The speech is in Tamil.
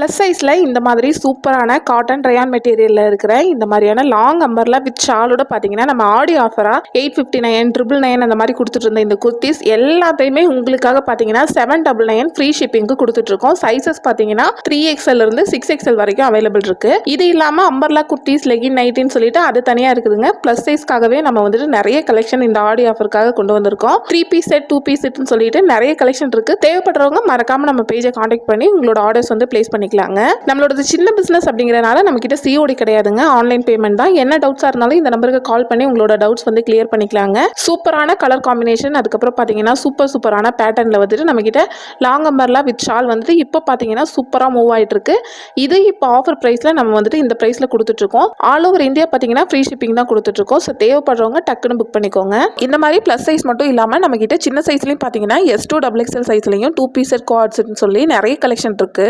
ப்ளஸ் சைஸில் இந்த மாதிரி சூப்பரான காட்டன் ரயான் மெட்டீரியலில் இருக்கிற இந்த மாதிரியான லாங் அம்பர்லாம் வித் ஷாலோட பார்த்தீங்கன்னா நம்ம ஆடி ஆஃபராக 859 999 அந்த மாதிரி கொடுத்துட்டு இருந்த இந்த குர்த்திஸ் எல்லாத்தையுமே உங்களுக்காக பார்த்தீங்கன்னா 799 ஃப்ரீ ஷிப்பிங்க்கு கொடுத்துட்ருக்கோம். சைஸஸ் பார்த்தீங்கன்னா 3XL இருந்து 6XL வரைக்கும் அவைலபிள் இருக்கு. இது இல்லாமல் அம்பர்லா குர்த்திஸ் லெகின் நைட்டின்னு சொல்லிட்டு அது தனியாக இருக்குதுங்க. ப்ளஸ் சைஸ்க்காகவே நம்ம வந்துட்டு நிறைய கலெக்ஷன் இந்த ஆடி ஆஃபருக்காக கொண்டு வந்திருக்கோம். 3 பீஸ் செட் 2 பீஸ் செட்னு சொல்லிட்டு நிறைய கலெக்ஷன் இருக்கு. தேவைப்படுறவங்க மறக்காம நம்ம பேஜை காண்டாக்ட் பண்ணி உங்களோட ஆர்டர்ஸ் வந்து பிளேஸ் பண்ணிக்கலாங்க. நம்மளோட சின்ன பிசினஸ் அப்படிங்கறனால நம்ம கிட்ட சிஓடி கிடையாதுங்க, ஆன்லைன் பேமெண்ட் தான். என்ன டவுட்ஸா இருந்தாலும் இந்த நம்பருக்கு கால் பண்ணி உங்களோட டவுட்ஸ் வந்து கிளியர் பண்ணிக்கலாங்க. சூப்பரான கலர் காம்பினேஷன், அதுக்கப்புறம் பாத்தீங்கன்னா சூப்பரான பேட்டர்ன்ல வந்துட்டு நம்ம கிட்ட லாங் அம்பர்லா வித் ஷால் வந்து இப்போ பாத்தீங்கன்னா சூப்பரா மூவ் ஆயிட்டு இருக்கு. இது இப்போ ஆஃபர் பிரைஸ்ல நம்ம வந்துட்டு இந்த பிரைஸ்ல கொடுத்துட்டு இருக்கோம். ஆல் ஓவர் இந்தியா பாத்தீங்கன்னா ஃப்ரீ ஷிப்பிங் தான் கொடுத்துட்டு இருக்கோம். ஸோ தேவைப்படுறவங்க டக்குன்னு புக் பண்ணிக்கோங்க. இந்த மாதிரி பிளஸ் சைஸ் மட்டும் இல்லாம நம்ம கிட்ட சின்ன சைஸ்லயும் பாத்தீங்கன்னா S2 XXL சைஸ்லயும் 2 பீஸ் செட் குவாட் செட்னு சொல்லி நிறைய கலெக்ஷன் இருக்கு.